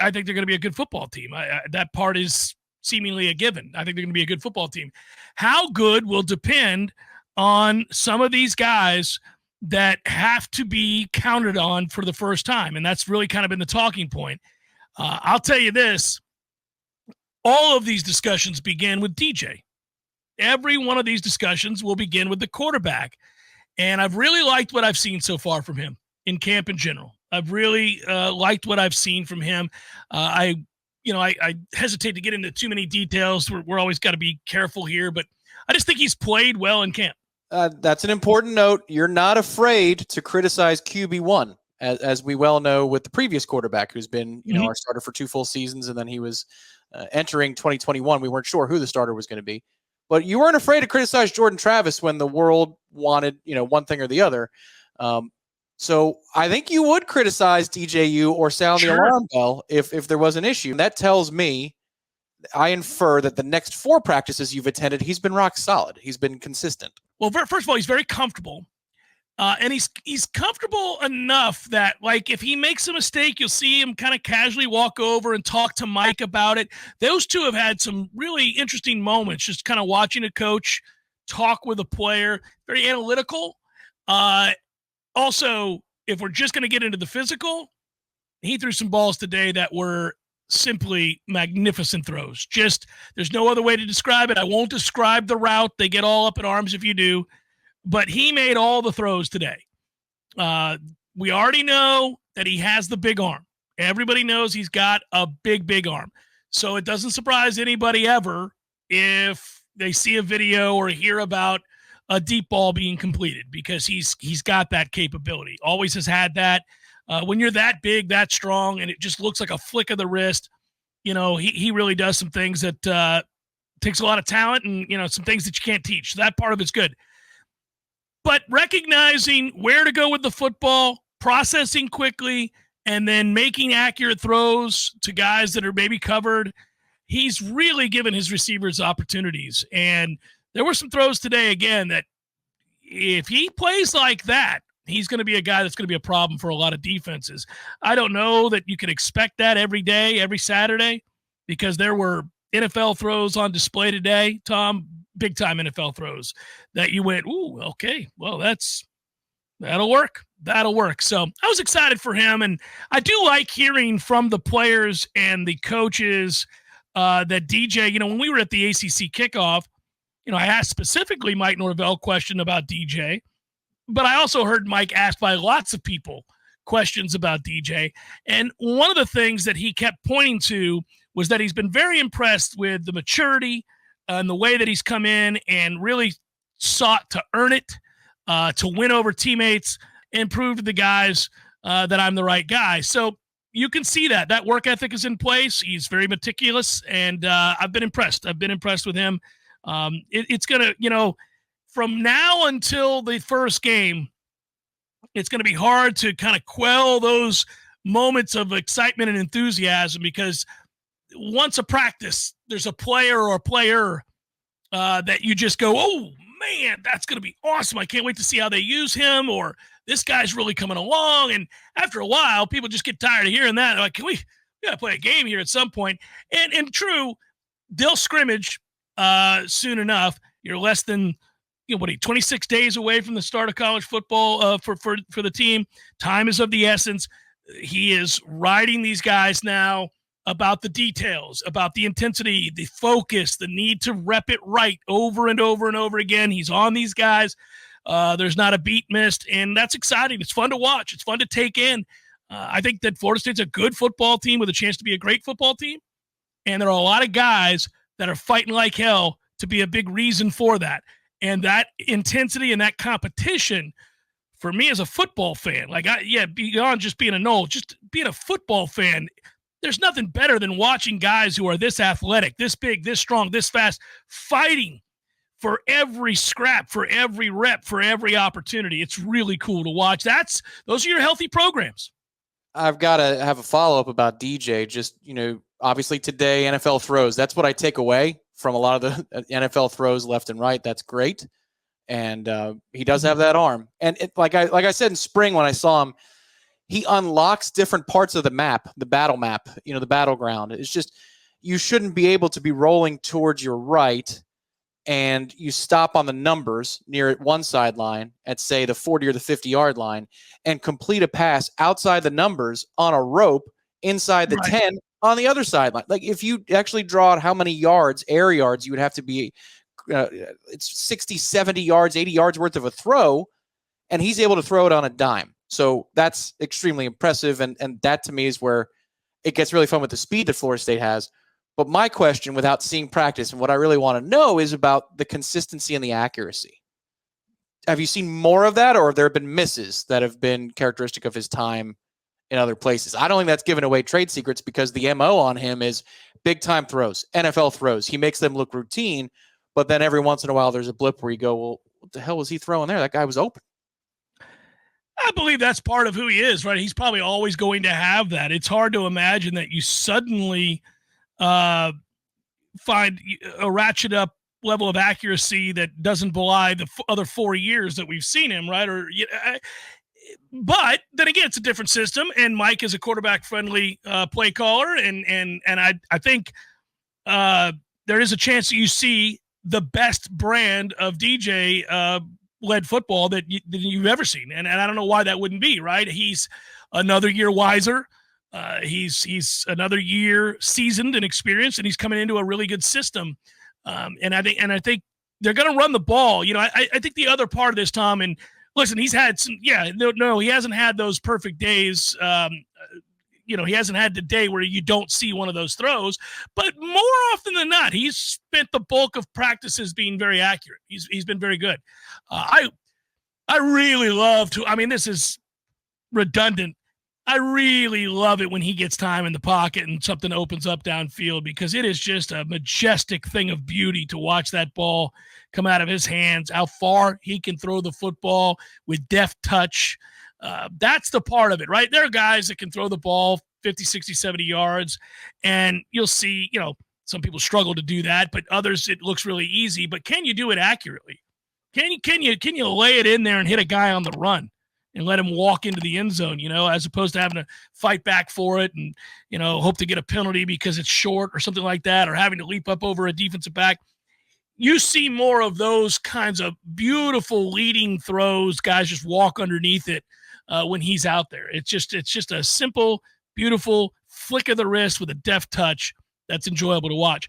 I think they're going to be a good football team. That part is seemingly a given. I think they're going to be a good football team. How good will depend on some of these guys that have to be counted on for the first time, and that's really kind of been the talking point. I'll tell you this. All of these discussions begin with DJ. Every one of these discussions will begin with the quarterback. And I've really liked what I've seen so far from him in camp in general. I've really liked what I've seen from him. I hesitate to get into too many details. We're always got to be careful here, but I just think he's played well in camp. That's an important note. You're not afraid to criticize QB1, as we well know with the previous quarterback who's been, our starter for 2 full seasons, and then he was entering 2021. We weren't sure who the starter was going to be. But you weren't afraid to criticize Jordan Travis when the world wanted, one thing or the other. So I think you would criticize DJU or sound the alarm bell if there was an issue. And that tells me, I infer that the next 4 practices you've attended, he's been rock solid. He's been consistent. Well, first of all, he's very comfortable. And he's comfortable enough that, like, if he makes a mistake, you'll see him kind of casually walk over and talk to Mike about it. Those two have had some really interesting moments, just kind of watching a coach talk with a player. Very analytical. Also, if we're just going to get into the physical, he threw some balls today that were simply magnificent throws. Just, there's no other way to describe it. I won't describe the route. They get all up in arms if you do. But he made all the throws today. We already know that he has the big arm. Everybody knows he's got a big, big arm. So it doesn't surprise anybody ever if they see a video or hear about a deep ball being completed, because he's got that capability. Always has had that. When you're that big, that strong, and it just looks like a flick of the wrist, he really does some things that takes a lot of talent and, some things that you can't teach. So that part of it's good. But recognizing where to go with the football, processing quickly, and then making accurate throws to guys that are maybe covered, he's really given his receivers opportunities. And there were some throws today, again, that if he plays like that, he's going to be a guy that's going to be a problem for a lot of defenses. I don't know that you can expect that every day, every Saturday, because there were NFL throws on display today, Tom, big-time NFL throws that you went, ooh, okay, well, that'll work. That'll work. So I was excited for him, and I do like hearing from the players and the coaches that DJ, when we were at the ACC kickoff, I asked specifically Mike Norvell question about DJ, but I also heard Mike asked by lots of people questions about DJ. And one of the things that he kept pointing to was that he's been very impressed with the maturity and the way that he's come in and really sought to earn it, to win over teammates and prove to the guys that I'm the right guy. So you can see that work ethic is in place. He's very meticulous, and I've been impressed. I've been impressed with him. It's going to, from now until the first game, it's going to be hard to kind of quell those moments of excitement and enthusiasm, because once a practice, there's a player or a player that you just go, oh, man, that's going to be awesome. I can't wait to see how they use him, or this guy's really coming along. And after a while, people just get tired of hearing that. They're like, we got to play a game here at some point. And true, they'll scrimmage soon enough. You're less than 26 days away from the start of college football for the team. Time is of the essence. He is riding these guys now about the details, about the intensity, the focus, the need to rep it right over and over and over again. He's on these guys. There's not a beat missed, and that's exciting. It's fun to watch. It's fun to take in. I think that Florida State's a good football team with a chance to be a great football team, and there are a lot of guys that are fighting like hell to be a big reason for that. And that intensity and that competition, for me as a football fan, beyond just being a Noles, just being a football fan, there's nothing better than watching guys who are this athletic, this big, this strong, this fast, fighting for every scrap, for every rep, for every opportunity. It's really cool to watch. Those are your healthy programs. I've got to have a follow-up about DJ. Just, obviously today, NFL throws. That's what I take away from a lot of the NFL throws left and right. That's great. And he does have that arm. And like I said in spring when I saw him, he unlocks different parts of the map, the battle map, the battleground. It's just, you shouldn't be able to be rolling towards your right and you stop on the numbers near one sideline at, say, the 40 or the 50-yard line and complete a pass outside the numbers on a rope inside the 10 on the other sideline. Like, if you actually draw out how many yards, air yards, you would have to be, it's 60, 70 yards, 80 yards worth of a throw, and he's able to throw it on a dime. So that's extremely impressive, and that to me is where it gets really fun with the speed that Florida State has. But my question, without seeing practice, and what I really want to know, is about the consistency and the accuracy. Have you seen more of that, or have there been misses that have been characteristic of his time in other places? I don't think that's giving away trade secrets, because the MO on him is big-time throws, NFL throws. He makes them look routine, but then every once in a while there's a blip where you go, well, what the hell was he throwing there? That guy was open. I believe that's part of who he is, right? He's probably always going to have that. It's hard to imagine that you suddenly find a ratchet up level of accuracy that doesn't belie the other 4 years that we've seen him, right? But then again, it's a different system, and Mike is a quarterback-friendly play caller, and I think there is a chance that you see the best brand of DJ led football that you've ever seen, and I don't know why that wouldn't be, right? He's another year wiser. He's another year seasoned and experienced, and he's coming into a really good system. And I think they're going to run the ball. I think the other part of this, Tom, and listen, he's had some, he hasn't had those perfect days. He hasn't had the day where you don't see one of those throws, but more often than not, he's spent the bulk of practices being very accurate. He's been very good. I really love to, this is redundant. I really love it when he gets time in the pocket and something opens up downfield, because it is just a majestic thing of beauty to watch that ball come out of his hands, how far he can throw the football with deft touch. That's the part of it, right? There are guys that can throw the ball 50, 60, 70 yards, and you'll see, some people struggle to do that, but others, it looks really easy. But can you do it accurately? Can you lay it in there and hit a guy on the run and let him walk into the end zone, as opposed to having to fight back for it and, hope to get a penalty because it's short or something like that, or having to leap up over a defensive back? You see more of those kinds of beautiful leading throws, guys just walk underneath it when he's out there. It's just a simple, beautiful flick of the wrist with a deft touch that's enjoyable to watch.